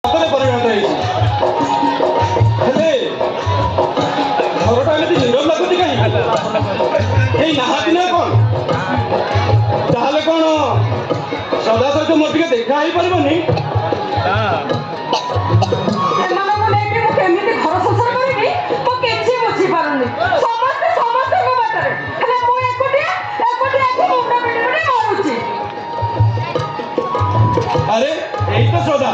ସତରେ ପରିଣତ ହେଇଛି। ହେଲେ ଘରଟା ଏମିତି ନୀରବ ଲାଗୁଛି କାହିଁକି? କେହି ନାହାନ୍ତି ନା କ'ଣ? ତାହେଲେ କ'ଣ ସଦା ସହିତ ମୋର ଟିକେ ଦେଖା ହେଇପାରିବନି? ଏମାନଙ୍କୁ ନେଇକି ମୁଁ କେମିତି ଘର ସଂସାର କରିବି ମୁଁ କିଛି ବୁଝିପାରୁନି। ସମସ୍ତେ ସମସ୍ତଙ୍କ ବାଟରେ, ହେଲେ ମୁଁ ଏକୁଟିଆ ଏଠି ମୁଣ୍ଡ ପିଟି ମରୁଛି। ଆରେ ଏଇ ତ ଶ୍ରଦ୍ଧା,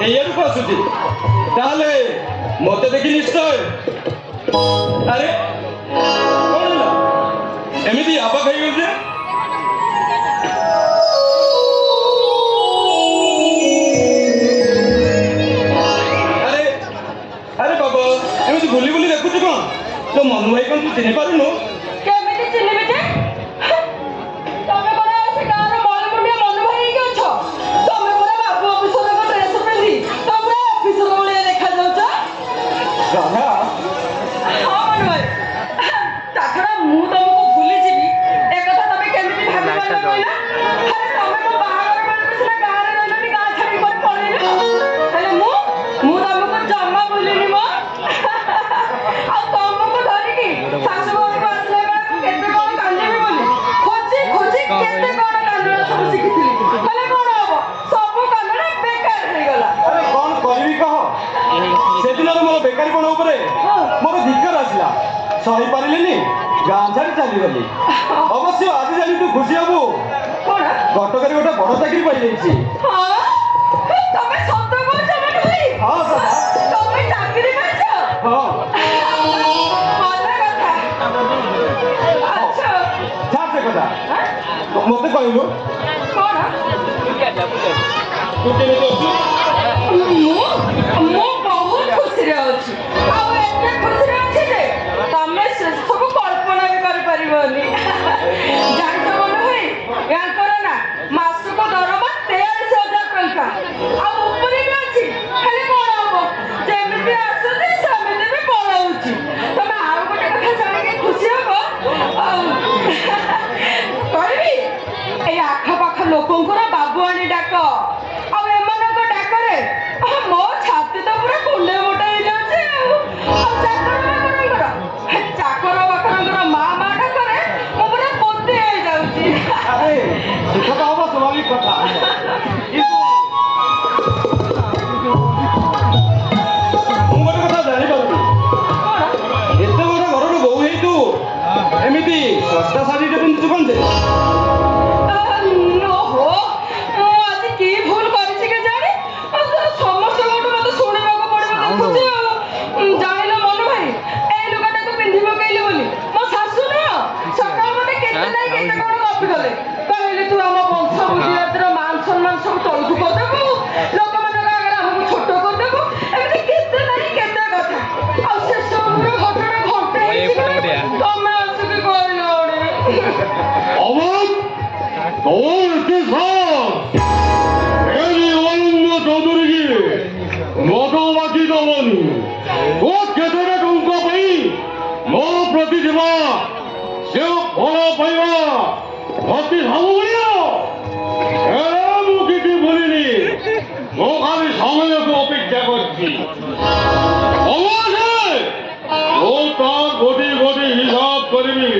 ଏଇଆଡ଼କୁ ଆସୁଛି। ତାହେଲେ ମତେ ଦେଖି ନିଶ୍ଚୟ। ଆରେ କ'ଣ ହେଲା ଏମିତି ଆବାକ ହେଇଗଲି ଯେ? ଆରେ ଆରେ ବାବା, ଏମିତି ବୁଲି ବୁଲି ଦେଖୁଛୁ କ'ଣ? ତୋ ମନୁ ଭାଇ କ'ଣ ତୁ ଚିହ୍ନି ପାରୁନୁ? କେମିତି ଚିହ୍ନିବି ଯେ? ତମେ ପରା ସେ ଗାଁର ମଳିମୁଣ୍ଡିଆ ମନୁ ଭାଇ ହେଇକି ଅଛ। ତମେ ପରା ବାବୁ ଅଫିସରଙ୍କ ଡ୍ରେସ ପିନ୍ଧି ତମେ ପୁରା ଅଫିସର ଭଳିଆ ଦେଖାଯାଉଛ। ରାଧା, ହଁ ମନୁ ଭାଇ, ତାଛଡ଼ା ମୁଁ ତମକୁ ଭୁଲିଯିବି ଏ କଥା ତମେ କେମିତି ଭାବିପାରିଲ କହିଲ? ଆରେ ତମେ ମୋ ବାହାଘର ବେଳକୁ ସିନା ଗାଁରେ ରହିଲନି, ଗାଁ ଛାଡ଼ି କୁଆଡ଼େ ପଳେଇଲ। ହେଲେ ମୁଁ ତମକୁ ଜମା ଭୁଲିନି ମ। ଆଉ ତମକୁ ଧରିକି ଶାଶୁ ଘରକୁ ଆସିଲା ବେଳେ ମୁଁ କେତେ କ'ଣ କାନ୍ଦିବି ବୋଲି ଖୋଜି ଖୋଜି କେତେ କ'ଣ କାନ୍ଦଣା ସବୁ ଶିଖିଥିଲି। ହେଲେ କ'ଣ ହବ, ସବୁ କାନ୍ଦଣା ବେକାର ହେଇଗଲା। ଆରେ କ'ଣ କରିବି କହ? ସେଦିନର ମୋର ବେକାରୀପଣ ଉପରେ ମୋର ଧିକ୍କାର ଆସିଲା। ସହିପାରିଲିନି, ଗାଁ ଛାଡ଼ି ଚାଲିଗଲି। ଅବଶ୍ୟ ଆଜି ଜାଣି ତୁ ଖୁସି ହବୁ, କ'ଣ? କଟକରେ ଗୋଟେ ବଡ଼ ଚାକିରି ପାଇଯାଇଛି। ହଁ, ତମେ ସତ କହୁଛ ମନୁ ଭାଇ? ହଁ ସଦା, ତମେ ଚାକିରି ପାଇଛ? ହଁ। ଭଲ କଥା। ଆଚ୍ଛା, ଛାଡ଼ ସେ କଥା, ଆଁ? ମତେ କହିଲୁ କ'ଣ? ତୁ କେମିତି ଅଛୁ? ମୁଁ ବହୁତ ଖୁସିରେ ଅଛି। ଆଉ ଏତେ ଖୁସିରେ ଅଛି ଯେ ତମେ ସେସବୁ କଳ୍ପନା ବି କରିପାରିବନି। ଜାଣିଛ ମନୁ ଭାଇ, ୟାଙ୍କର ନା ମାସକୁ ଦରମା 43,000 ଟଙ୍କା। ଆଉ ଉପରେ ବି ଅଛି। ହେଲେ କ'ଣ ହବ, ଯେମିତି ଆସୁଛି ସେମିତି ବି ପଳାଉଛି। ତମେ ଆଉ ଗୋଟେ କଥା ଜାଣିକି ଖୁସି ହବ, କହିବି ଏଇ ଆଖପାଖ ଲୋକଙ୍କର ବାବୁଆଣୀ ଡାକ। ଆଉ ଏମାନଙ୍କ ଡାକରେ ମୋ ଛାତି ତ ପୁରା କୁଣ୍ଡେ ମୋଟା ହେଇଯାଉଛି। ଆଉ ଚାକର ବାକରଙ୍କର ମା ଡାକରେ ମୁଁ ପୁରା ପୋତି ହେଇଯାଉଛି। ଆରେ ସୁଖ ତ ହବ ସ୍ୱାଭାବିକ କଥା, କିନ୍ତୁ ମୁଁ ଗୋଟେ କଥା ଜାଣିପାରୁନି, କ'ଣ? ଏତେ ବଡ଼ ଘରର ବୋହୂ ହେଇ ତୁ ଏମିତି ଶସ୍ତା ଶାଢ଼ୀଟେ ପିନ୍ଧୁଛୁ କ'ଣ ଯେ? ଓହୋ, ମୁଁ ଆଜି କି ଭୁଲ କରିଛି କେଜାଣି? ସମସ୍ତଙ୍କଠୁ ମତେ ଶୁଣିବାକୁ ପଡ଼ିବ ଦେଖୁଛି ଆଉ। ଜାଣିଲ ମନୁ ଭାଇ, ଏଇ ଲୁଗାଟାକୁ ପିନ୍ଧି ପକେଇଲି ବୋଲି ମୋ ଶାଶୁ ନୁହଁ ସକାଳୁ ମତେ କେତେ ନାହିଁ କେତେ କ'ଣ ଗପି ଗଲେ। କହିଲେ ତୁ ଆମ ବଂଶ ବୁଦ୍ଧିବାଦର ମାନ ସମ୍ମାନ ସବୁ ତଳକୁ କରିଦେବୁ, ଲୋକମାନଙ୍କ ଆଗରେ ଆମକୁ ଛୋଟ କରିଦେବୁ, ଏମିତି କେତେ ନାହିଁ କେତେ କଥା। ଆଉ ସେସବୁର ଘଟଣା ଘଟେ ହେଇଛି ବୋଲି ତମେ ଆସିକି କହିଲ অমর তোর কি সব এই অন্য চৌধুরী মতবাদী দমনি ও কেতরে টঙ্কা পাই ମୋ ପ୍ରତି ଯିବା ସେ ଫଳ ପାଇବା ଅତି ସାମଗ୍ରୀ। ମୁଁ କିଛି ଭୁଲିନି, ମୁଁ ଖାଲି ସମୟକୁ ଅପେକ୍ଷା କରିଛି। ଅବଶ୍ୟ ମୁଁ ତାର ଗୋଟି ଗୋଟି ହିସାବ କରିବି।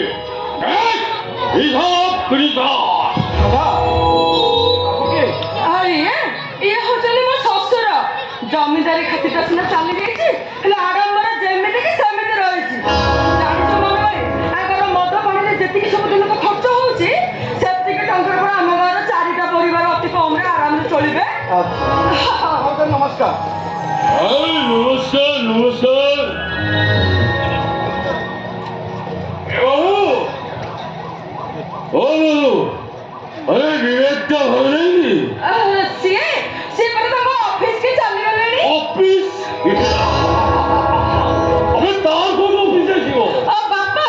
ହିସାବ କରିବା। ଇଏ ହଉଛନ୍ତି ମୋ ଶ୍ୱଶୁର। ଜମିଦାରୀ ଖାତିଟା ସିନା ଚାଲି ଯାଇଛି, ହେଲେ ଆଡମ୍ବର ଯେମିତି କି ସେମିତି ରହିଛି। ଜାଣିଛ ମନୁ ଭାଇ, ଆଙ୍କର ମଦ ପାଣିରେ ଯେତିକି ସବୁ ଦିନକୁ ଖର୍ଚ୍ଚ ହଉଛି ସେତିକି ଟଙ୍କାରେ ପୁରା ଆମ ଗାଁର 4ଟା ପରିବାର ଅତି କମରେ ଆରାମରେ ଚଳିବେ। ନମସ୍କାର। ନମସ୍କାର ନମସ୍କାର। ଓ अरे विवेक क्या हो रही? ସିଏ ପରେ ତାଙ୍କ ଅଫିସ କି ଚାଲିଗଲେଣି। ऑफिस? अबे तार कौन ऑफिस है जीवो? ବାପା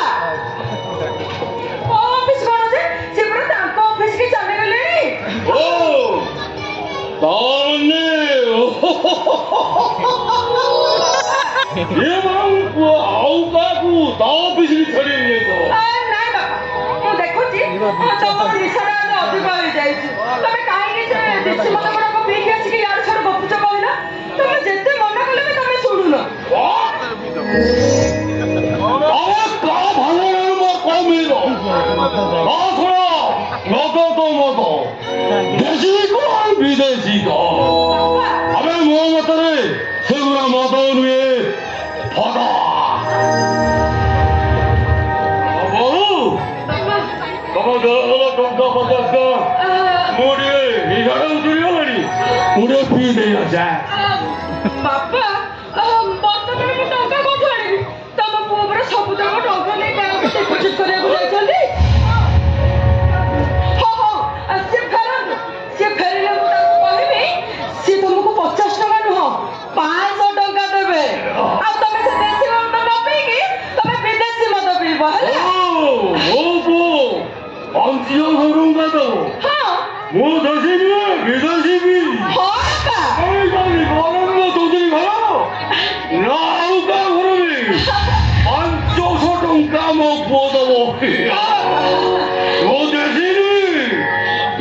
ଅଫିସ କଣ ଯେ, ସିଏ ପରେ ତାଙ୍କ ଅଫିସ କି ଚାଲିଗଲେଣି। ओ तारने ये मांग आओ काकू ता ऑफिस की छड़ी नहीं तो। ନାଇଁ ବାପା, ମୁଁ ଦେଖୁଛି ତମର ନିଶାଟା ଅଧିକ ହେଇଯାଇଛି। ତମେ କାହିଁକି ସେ ଦେଶୀ ମଦ ଗୁଡାକ ପିଇକି ଆସିକି ୟାର ଛାଡ ଗପୁଛ କହିଲ? ତମେ ବାପା ବର୍ତ୍ତମାନ ମୁଁ ଟଙ୍କା କୋଉଠୁ ଆଣିବି? ତମ ପୁଅ ପରା ସବୁତକ ଟଙ୍କା ନେଇ ବ୍ୟାଙ୍କରେ ଡିପୋଜିଟ୍ କରିବାକୁ ଯାଇଛନ୍ତି। ହଉ ସିଏ ଫେରନ୍ତୁ। ସିଏ ଫେରିଲେ ମୁଁ ତାଙ୍କୁ କହିବି ସିଏ ତମକୁ 50 ଟଙ୍କା ନୁହଁ 500 ଟଙ୍କା ଦେବେ। ଆଉ ତମେ ସେ ଦେଶୀ ମଦ ନ ପିଇକି ତମେ ବିଦେଶୀ ମଦ ପିଇବ ହେଲା। ହଁ ମୁଁ ଦେଶୀ ନୁହେଁ ବିଦେଶୀ ବି ହଁ ବାପା। ପାଞ୍ଚଶହ ଟଙ୍କା ମୋ ପୁଅ ଦବ ମୁଁ ଦେଶୀ ନୁହେଁ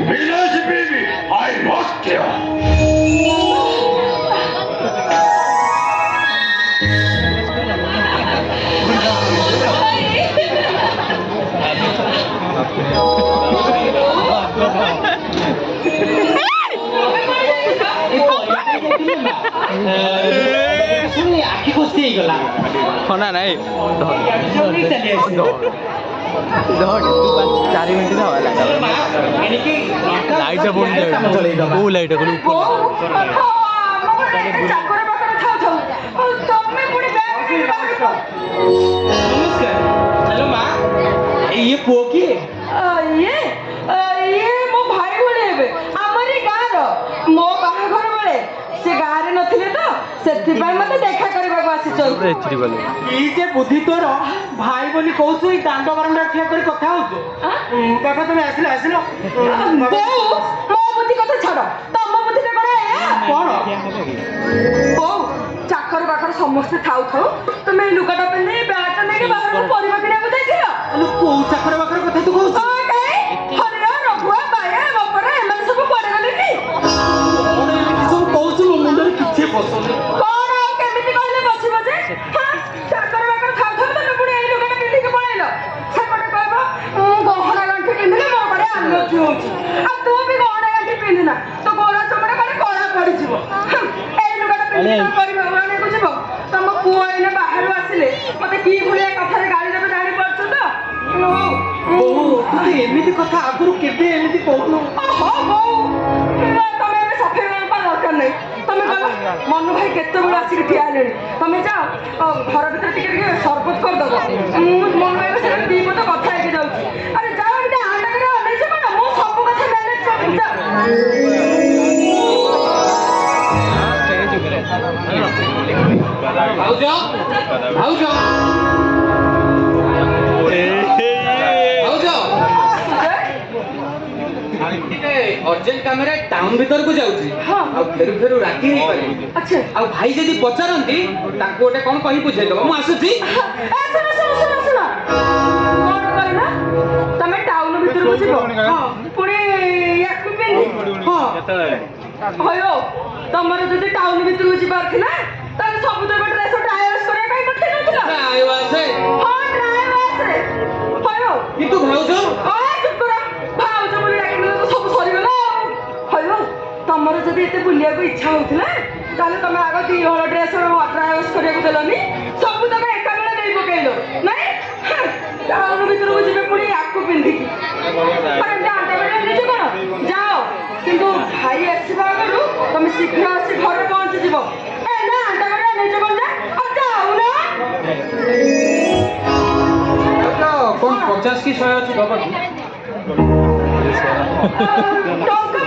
ବିଦେଶୀ ପିଇବି ଆଇ ମଷ୍ଟ ଆଖି ଖସି ହେଇଗଲା ଥଣ୍ଡା ନାଇଁ ଚାଲି ଆସିବ 4 ମିନିଟ୍ ଲାଇଟ୍ କୋଉ ଲାଇଟ୍ ଚାକର ପାଖରେ ଥାଉ ଥାଉ ତମେ ପୁଣି ବ୍ୟାଙ୍କରେ ବାହାରିବ। ନମସ୍କାର ହ୍ୟାଲୋ ମା ଇଏ ପୁଅ କିଏ? ଇଏ ମୋ ଭାଇ ଭଳି ହେବେ ଆମରି ଗାଁର। ମୋ ବାହାଘର ବେଳେ ସେ ଗାଁରେ ନଥିଲେ ତ ସେଥିପାଇଁ ମତେ ଦେଖା କରିବାକୁ ଆସିଛନ୍ତି। ଏଇ ଯେ ବୁଦ୍ଧି ତୋର ଭାଇ ବୋଲି କହୁଛୁ ଏଇ ଦାଣ୍ଡ ବାରଣ୍ଡା ଠିଆ କରି କଥା ହଉଛୁ ବାପା ତମେ ଆସିଲ ବୋଉ ମୋ ବୁଦ୍ଧି କଥା ଛାଡ ତମ ବୁଦ୍ଧିଟା କଣ ଏଇଆ? କଣ ବୋଉ ଚାକର ବାକର ସମସ୍ତେ ଥାଉ ଥାଉ ତମେ ଏଇ ଲୁଗାଟା ପିନ୍ଧି ବ୍ୟାଗଟା ନେଇକି ବାହାରକୁ ପରିବା କିଣିବାକୁ ଯାଇଥିଲ। କୋଉ ଚାକର ବାକର କଥା ତୁ କହୁଛୁ? ହରିଆ ରଘୁଆ ବାୟା ମକର ଏମାନେ ସବୁ କୁଆଡେ ଗଲେ କି? ସବୁ କହୁଛୁ ମୋ ମୁଣ୍ଡରେ କିଛି ପଶୁନି। କଣ ଆଉ କେମିତି କହିଲେ ବସିବ ଯେ? ଚାକର ବାକର ଥାଉ ଥାଉ ତମେ ପୁଣି ଏଇ ଲୁଗାଟା ପିନ୍ଧିକି ପଳେଇଲ। ସେପଟେ କହିବ ମୁଁ ଗହଣା ଗାଣ୍ଠି ପିନ୍ଧିଲେ ମୋ ଘରେ ଆଲୋଚି ହଉଛି। ଆଉ ତୁ ବି ଗହଣା ଗାଣ୍ଠି ପିନ୍ଧିନା ତୋ ଗୋଡ ଚମଡ଼ା କାଳେ କଳା ପଡିଯିବ। ଏଇ ଲୁଗାଟା ପିନ୍ଧିକି କଣ ପରିବା ଆଣିବାକୁ ଯିବ? ତମ ପୁଅ ଏଇନେ ବାହାରୁ ଆସିଲେ ମତେ କି ଭଳିଆ କଥାରେ ଗାଳି ଦେବେ ଜାଣିପାରୁଛୁ ତ? ବୋଉ ତୁ ଏମିତି କଥା ଆଗରୁ କେବେ ଏମିତି କହୁନୁ। ବୋଉ ତମେ ଏବେ ସଫେଇ କରିବା ଦରକାର ନାହିଁ। ତମେ କହିବ ମନୁ ଭାଇ କେତେବେଳେ ଆସିକି ଠିଆ ହେଲେଣି ତମେ ଯାଅ ଘର ଭିତରେ ଟିକେ ଟିକେ ସରବତ କରିଦବ। ମୁଁ ମନୁ ଭାଇ ସେଟା ଦି ପଟ କଥା ହେଇକି ଯାଉଛି। ଆରେ ଯାଅ ଏମିତି ଆଣ୍ଡା କରି ଅନେଇଛ କଣ? ମୁଁ ସବୁ କଥା ମ୍ୟାନେଜ କରିବି। ଭାଉଜ ଭାଉଜ अर्जेंट कामरे टाउन भीतर को जाउची आ फेरु फेरु राती नहीं पारे। अच्छा आ भाई जदी पचारंती ताको ओटे कोन कहि बुझे दबो मु आसुची। सुनो कोन कहला तमे टाउन भीतर को जीवो पुणी याकु पिंदी होयो तमरो जदी टाउन भीतर को जीबार थिला ताले सब जगह ड्रेस ट्रायल्स करे काई पठे नथिला आयो आसे हां ट्रायल आसे होयो किंतु भाउजो चुप करा भाउजो बोली डाकिले तो सब सरी गला होयो तमरो जदी एते बुलिया को इच्छा होथिला ताले तमे आगो दी हळ ड्रेस ट्रायल्स करे को देलनी सब तमे एका बेला देई पकेइलो नाही टाउन भीतर को जीबे पुणी याकु पिंदी अरे जाते बेला निजे कोन जाओ किंतु भाई आसीबा आगु तमे शीघ्र आसी घर पहुंच जीवो ए ना आंटा बेला निजे कोन जा आ जाओ ना कोन 50 की 100 अछि बाबा टंका